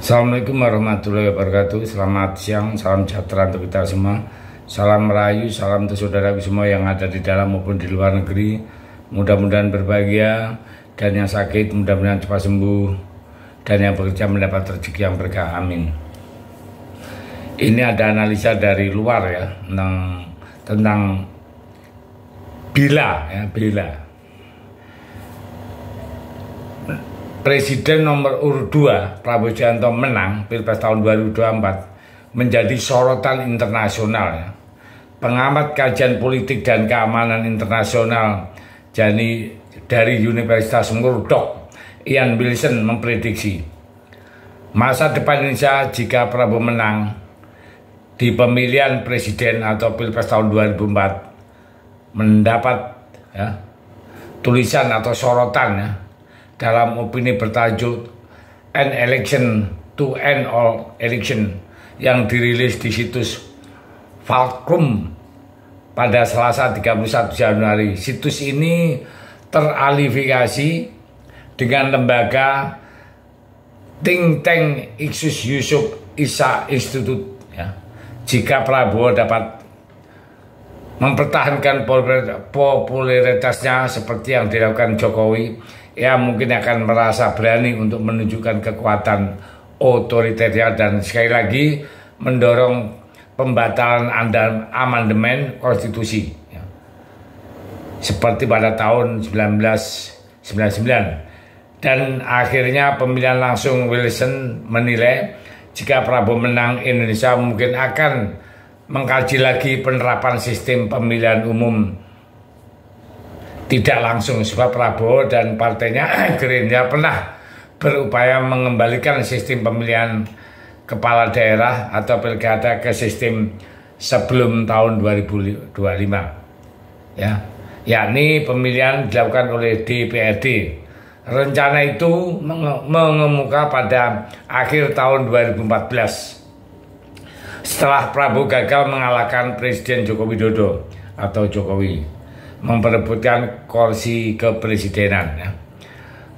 Assalamualaikum warahmatullahi wabarakatuh. Selamat siang, salam sejahtera untuk kita semua. Salam merayu, salam untuk saudaraku semua yang ada di dalam maupun di luar negeri. Mudah-mudahan berbahagia, dan yang sakit mudah-mudahan cepat sembuh, dan yang bekerja mendapat rezeki yang berkah. Amin. Ini ada analisa dari luar ya tentang Bila. Presiden nomor urut 2 Prabowo Subianto menang Pilpres tahun 2024 menjadi sorotan internasional ya. Pengamat kajian politik dan keamanan internasional dari Universitas Murdoch, Ian Wilson memprediksi masa depan Indonesia jika Prabowo menang di pemilihan presiden atau Pilpres tahun 2024 mendapat ya, tulisan atau sorotan ya, dalam opini bertajuk An Election to End All Election yang dirilis di situs Fulcrum pada Selasa 31 Januari. Situs ini terafiliasi dengan lembaga think tank Ipsos Yusuf Issa Institute ya. Jika Prabowo dapat mempertahankan popularitasnya seperti yang dilakukan Jokowi, ia mungkin akan merasa berani untuk menunjukkan kekuatan otoriternya dan sekali lagi mendorong pembatalan amandemen konstitusi ya. Seperti pada tahun 1999. Dan akhirnya pemilihan langsung. Wilson menilai jika Prabowo menang, Indonesia mungkin akan mengkaji lagi penerapan sistem pemilihan umum tidak langsung, sebab Prabowo dan partainya Gerindra pernah berupaya mengembalikan sistem pemilihan kepala daerah atau pilkada ke sistem sebelum tahun 2025 ya, yakni pemilihan dilakukan oleh DPRD. Rencana itu mengemuka pada akhir tahun 2014 setelah Prabowo gagal mengalahkan Presiden Joko Widodo atau Jokowi memperebutkan kursi kepresidenan ya.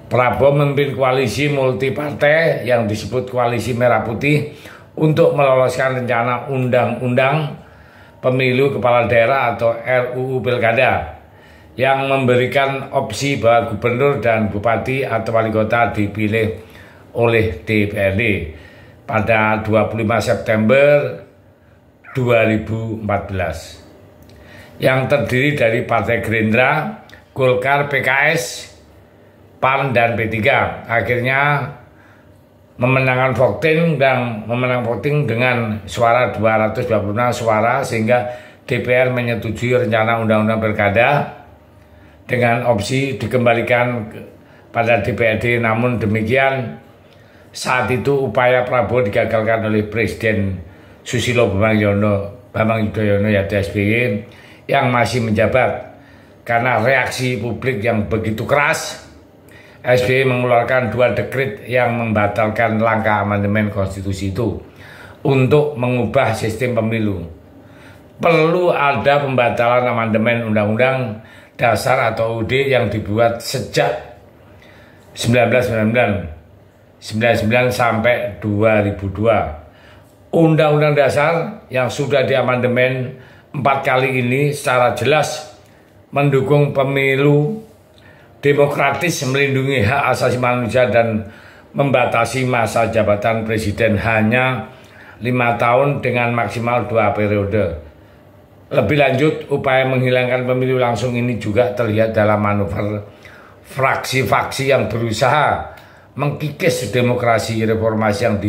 Prabowo memimpin koalisi multipartai yang disebut Koalisi Merah Putih untuk meloloskan rencana undang-undang pemilu kepala daerah atau RUU Pilkada yang memberikan opsi bahwa gubernur dan bupati atau wali kota dipilih oleh DPRD pada 25 September 2014 yang terdiri dari Partai Gerindra, Golkar, PKS, PAN, dan P3. Akhirnya memenangkan voting dengan suara 226 suara sehingga DPR menyetujui rencana undang-undang pilkada dengan opsi dikembalikan pada DPRD. Namun demikian, saat itu upaya Prabowo digagalkan oleh Presiden Susilo Bambang Yudhoyono yaitu SBY yang masih menjabat. Karena reaksi publik yang begitu keras, SBY mengeluarkan 2 dekret yang membatalkan langkah amandemen konstitusi itu untuk mengubah sistem pemilu. Perlu ada pembatalan amandemen Undang-Undang Dasar atau UUD yang dibuat sejak 1999 sampai 2002. Undang-Undang Dasar yang sudah diamandemen 4 kali ini secara jelas mendukung pemilu demokratis, melindungi hak asasi manusia, dan membatasi masa jabatan presiden hanya 5 tahun dengan maksimal 2 periode. Lebih lanjut, upaya menghilangkan pemilu langsung ini juga terlihat dalam manuver fraksi-fraksi yang berusaha mengkikis demokrasi reformasi yang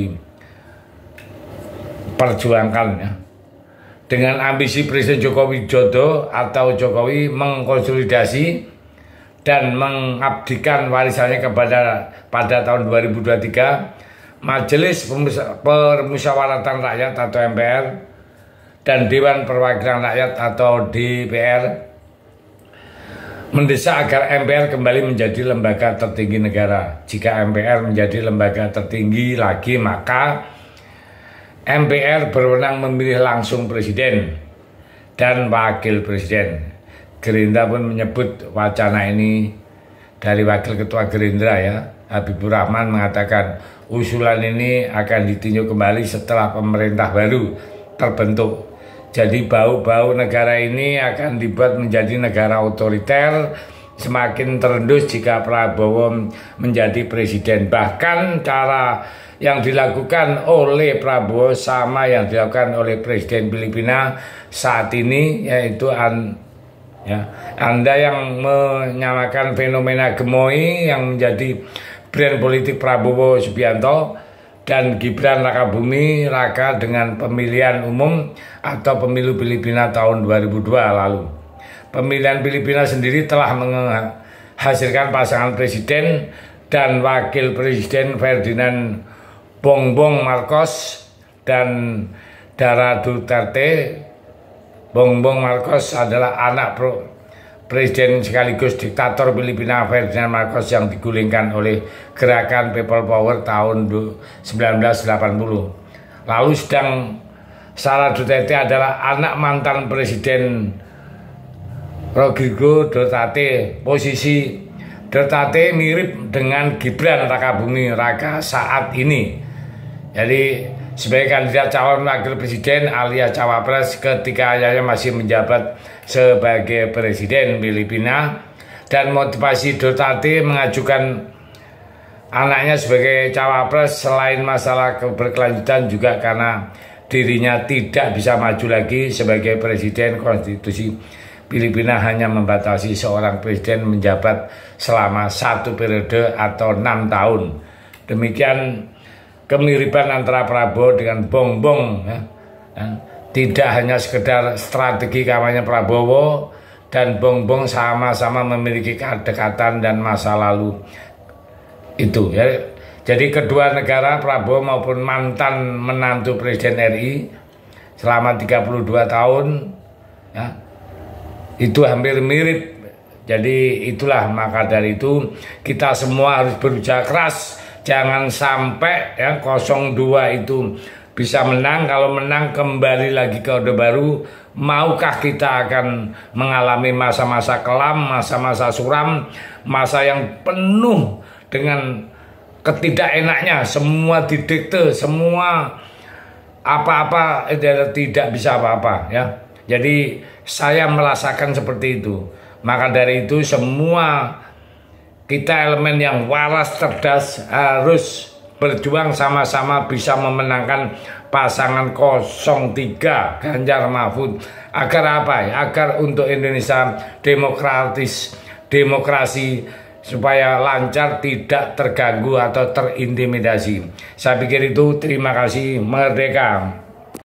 diperjuangkannya. Dengan ambisi Presiden Joko Widodo atau Jokowi mengkonsolidasi dan mengabdikan warisannya pada tahun 2023, Majelis Permusyawaratan Rakyat atau MPR dan Dewan Perwakilan Rakyat atau DPR mendesak agar MPR kembali menjadi lembaga tertinggi negara. Jika MPR menjadi lembaga tertinggi lagi, maka MPR berwenang memilih langsung presiden dan wakil presiden. Gerindra pun menyebut wacana ini dari Wakil Ketua Gerindra ya, Habibur Rahman mengatakan usulan ini akan ditinjau kembali setelah pemerintah baru terbentuk. Jadi bau-bau negara ini akan dibuat menjadi negara otoriter, semakin terendus jika Prabowo menjadi presiden. Bahkan cara yang dilakukan oleh Prabowo sama yang dilakukan oleh Presiden Filipina saat ini, yaitu Anda yang menyamakan fenomena gemoy yang menjadi brand politik Prabowo Subianto dan Gibran Rakabumi Raka dengan pemilihan umum atau pemilu Filipina tahun 2002 lalu. Pemilihan Filipina sendiri telah menghasilkan pasangan presiden dan wakil presiden Ferdinand Bongbong Marcos dan Dara Duterte. Bongbong Marcos adalah anak presiden sekaligus diktator Filipina Ferdinand Marcos yang digulingkan oleh gerakan People Power tahun 1980. Lalu sedang Sara Duterte adalah anak mantan presiden Rodrigo Duterte. Posisi Duterte mirip dengan Gibran Rakabumi Raka saat ini. Jadi sebagai kandidat calon wakil presiden alias cawapres ketika ayahnya masih menjabat sebagai presiden Filipina, dan motivasi Duterte mengajukan anaknya sebagai cawapres selain masalah keberkelanjutan juga karena dirinya tidak bisa maju lagi sebagai presiden. Konstitusi Filipina hanya membatasi seorang presiden menjabat selama 1 periode atau 6 tahun. Demikian kemiripan antara Prabowo dengan Bongbong, tidak hanya sekedar strategi kampanye Prabowo dan Bongbong sama-sama memiliki kedekatan dan masa lalu itu ya. Jadi kedua negara Prabowo maupun mantan menantu Presiden RI selama 32 tahun ya, itu hampir mirip. Jadi itulah, maka dari itu kita semua harus berusaha keras. Jangan sampai ya 02 itu bisa menang. Kalau menang kembali lagi ke Orde Baru. Maukah kita akan mengalami masa-masa kelam, masa-masa suram, masa yang penuh dengan ketidakenaknya, semua didikte, semua apa-apa tidak bisa apa-apa ya. Jadi saya merasakan seperti itu. Maka dari itu semua kita elemen yang waras, cerdas harus berjuang sama-sama bisa memenangkan pasangan 03 Ganjar Mahfud. Agar apa ya? Agar untuk Indonesia demokrasi supaya lancar, tidak terganggu atau terintimidasi. Saya pikir itu. Terima kasih. Merdeka.